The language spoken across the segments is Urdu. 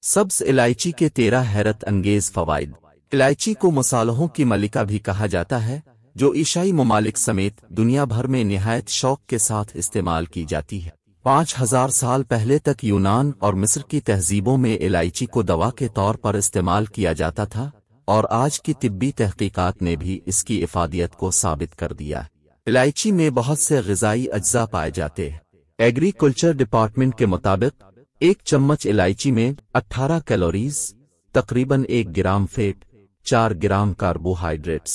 سبز الائچی کے 13 حیرت انگیز فوائد۔ الائچی کو مصالحوں کی ملکہ بھی کہا جاتا ہے، جو عیسائی ممالک سمیت دنیا بھر میں نہایت شوق کے ساتھ استعمال کی جاتی ہے۔ 5000 سال پہلے تک یونان اور مصر کی تہذیبوں میں الائچی کو دوا کے طور پر استعمال کیا جاتا تھا، اور آج کی طبی تحقیقات نے بھی اس کی افادیت کو ثابت کر دیا ہے۔ الائچی میں بہت سے غذائی اجزاء پائے جاتے ہیں۔ ایگریکلچر ڈپارٹمنٹ کے مطابق ایک چمچ الائچی میں 18 کیلوریز، تقریباً 1 گرام فیٹ، 4 گرام کاربوہائیڈریٹس،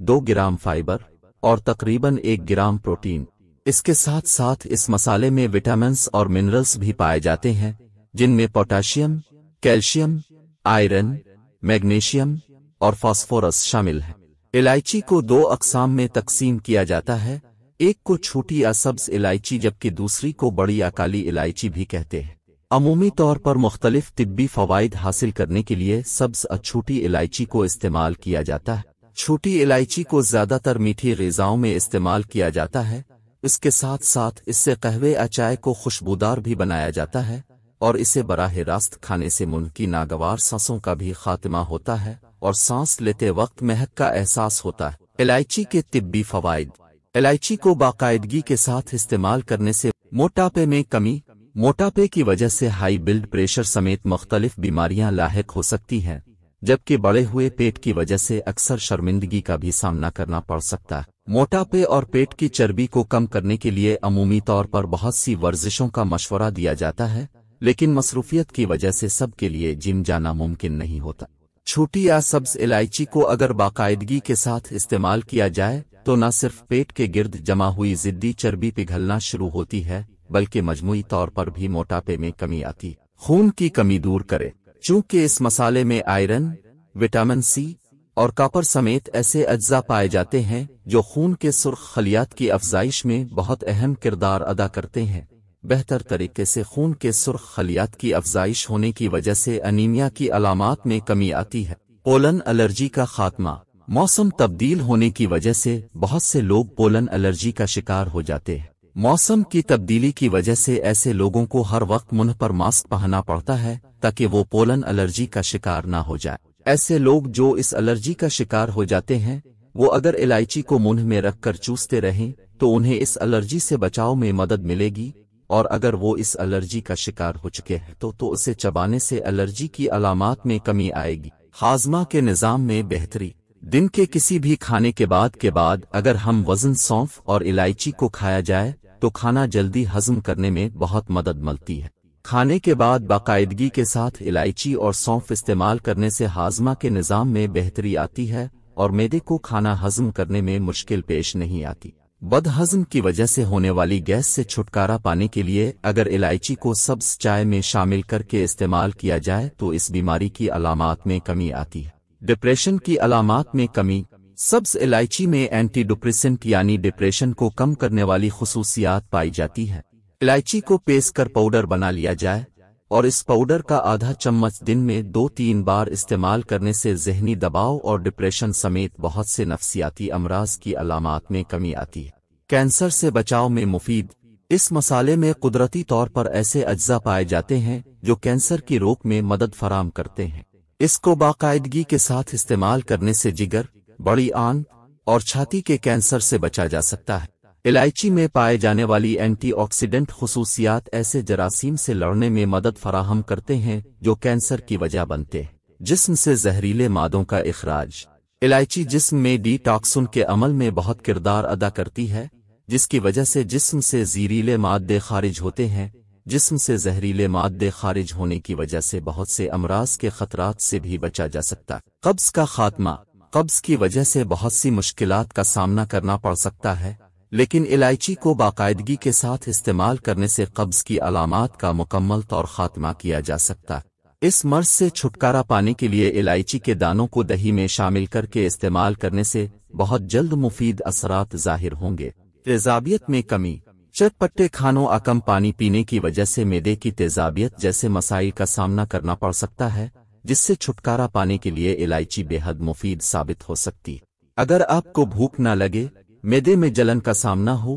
2 گرام فائبر اور تقریباً 1 گرام پروٹین۔ اس کے ساتھ ساتھ اس مسالے میں وٹامنز اور منرلز بھی پائے جاتے ہیں، جن میں پوٹاشیم، کیلشیم، آئرن، میگنیشیم اور فاسفورس شامل ہیں۔ الائچی کو 2 اقسام میں تقسیم کیا جاتا ہے، ایک کو چھوٹی یا سبز الائچی جبکہ دوسری کو بڑی یا کالی الائچی بھی کہتے ہیں۔ عمومی طور پر مختلف طبی فوائد حاصل کرنے کے لیے سبز اور چھوٹی الائچی کو استعمال کیا جاتا ہے۔ چھوٹی الائچی کو زیادہ تر میٹھی غذاؤں میں استعمال کیا جاتا ہے، اس کے ساتھ ساتھ اس سے قہوے یا چائے کو خوشبودار بھی بنایا جاتا ہے، اور اسے براہ راست کھانے سے منہ کی ناگوار سانسوں کا بھی خاتمہ ہوتا ہے اور سانس لیتے وقت مہک کا احساس ہوتا ہے۔ الائچی کے طبی فوائد۔ الائچی کو باقاعدگی کے ساتھ استعمال کرنے سے موٹاپے میں کمی، موٹاپے کی وجہ سے ہائی بلڈ پریشر سمیت مختلف بیماریاں لاحق ہو سکتی ہیں، جبکہ بڑے ہوئے پیٹ کی وجہ سے اکثر شرمندگی کا بھی سامنا کرنا پڑ سکتا ہے۔ موٹاپے اور پیٹ کی چربی کو کم کرنے کے لیے عمومی طور پر بہت سی ورزشوں کا مشورہ دیا جاتا ہے، لیکن مصروفیت کی وجہ سے سب کے لیے جم جانا ممکن نہیں ہوتا۔ چھوٹی یا سبز الائچی کو اگر باقاعدگی کے ساتھ استعمال کیا جائے تو نہ صرف پیٹ کے گرد جمع ہوئی ضدی چربی پگھلنا شروع ہوتی ہے، بلکہ مجموعی طور پر بھی موٹاپے میں کمی آتی۔ خون کی کمی دور کرے۔ چونکہ اس مسالے میں آئرن، وٹامن سی اور کاپر سمیت ایسے اجزاء پائے جاتے ہیں جو خون کے سرخ خلیات کی افزائش میں بہت اہم کردار ادا کرتے ہیں، بہتر طریقے سے خون کے سرخ خلیات کی افزائش ہونے کی وجہ سے انیمیا کی علامات میں کمی آتی ہے۔ پولن الرجی کا خاتمہ۔ موسم تبدیل ہونے کی وجہ سے بہت سے لوگ پولن الرجی کا شکار ہو جاتے ہیں۔ موسم کی تبدیلی کی وجہ سے ایسے لوگوں کو ہر وقت منہ پر ماسک پہننا پڑتا ہے تاکہ وہ پولن الرجی کا شکار نہ ہو جائے۔ ایسے لوگ جو اس الرجی کا شکار ہو جاتے ہیں، وہ اگر الائچی کو منہ میں رکھ کر چوستے رہیں تو انہیں اس الرجی سے بچاؤ میں مدد ملے گی، اور اگر وہ اس الرجی کا شکار ہو چکے ہیں تو اسے چبانے سے الرجی کی علامات میں کمی آئے گی۔ ہاضمہ کے نظام میں بہتری۔ دن کے کسی بھی کھانے کے بعد اگر ہم وزن سونف اور الائچی کو کھایا جائے تو کھانا جلدی ہضم کرنے میں بہت مدد ملتی ہے۔ کھانے کے بعد باقاعدگی کے ساتھ الائچی اور سونف استعمال کرنے سے ہاضمہ کے نظام میں بہتری آتی ہے اور معدے کو کھانا ہضم کرنے میں مشکل پیش نہیں آتی۔ بد ہضم کی وجہ سے ہونے والی گیس سے چھٹکارا پانے کے لیے اگر الائچی کو سبز چائے میں شامل کر کے استعمال کیا جائے تو اس بیماری کی علامات میں کمی آتی ہے۔ ڈپریشن کی علامات میں کمی۔ سبز الائچی میں اینٹی ڈپریسنٹ یعنی ڈپریشن کو کم کرنے والی خصوصیات پائی جاتی ہیں۔ الائچی کو پیس کر پاؤڈر بنا لیا جائے اور اس پاؤڈر کا آدھا چمچ دن میں 2-3 بار استعمال کرنے سے ذہنی دباؤ اور ڈپریشن سمیت بہت سے نفسیاتی امراض کی علامات میں کمی آتی ہے۔ کینسر سے بچاؤ میں مفید۔ اس مسالے میں قدرتی طور پر ایسے اجزاء پائے جاتے ہیں جو کینسر کی روک میں مدد فراہم کرتے ہیں۔ اس کو باقاعدگی کے ساتھ استعمال کرنے سے جگر، بڑی آنت اور چھاتی کے کینسر سے بچا جا سکتا ہے۔ الائچی میں پائے جانے والی اینٹی آکسیڈنٹ خصوصیات ایسے جراثیم سے لڑنے میں مدد فراہم کرتے ہیں جو کینسر کی وجہ بنتے ہیں۔ جسم سے زہریلے مادوں کا اخراج۔ الائچی جسم میں ڈی ٹاکسن کے عمل میں بہت کردار ادا کرتی ہے، جس کی وجہ سے جسم سے زہریلے مادے خارج ہوتے ہیں۔ جسم سے زہریلے مادے خارج ہونے کی وجہ سے بہت سے امراض کے خطرات سے بھی بچا جا سکتا ہے۔ قبض کا خاتمہ۔ قبض کی وجہ سے بہت سی مشکلات کا سامنا کرنا پڑ سکتا ہے، لیکن الائچی کو باقاعدگی کے ساتھ استعمال کرنے سے قبض کی علامات کا مکمل طور خاتمہ کیا جا سکتا ہے۔ اس مرض سے چھٹکارا پانے کے لیے الائچی کے دانوں کو دہی میں شامل کر کے استعمال کرنے سے بہت جلد مفید اثرات ظاہر ہوں گے۔ تیزابیت میں کمی۔ چٹپٹے کھانوں اور کم پانی پینے کی وجہ سے معدے کی تیزابیت جیسے مسائل کا سامنا کرنا پڑ سکتا ہے، جس سے چھٹکارا پانے کے لیے الائچی بے حد مفید ثابت ہو سکتی ہے۔ اگر آپ کو بھوک نہ لگے، معدے میں جلن کا سامنا ہو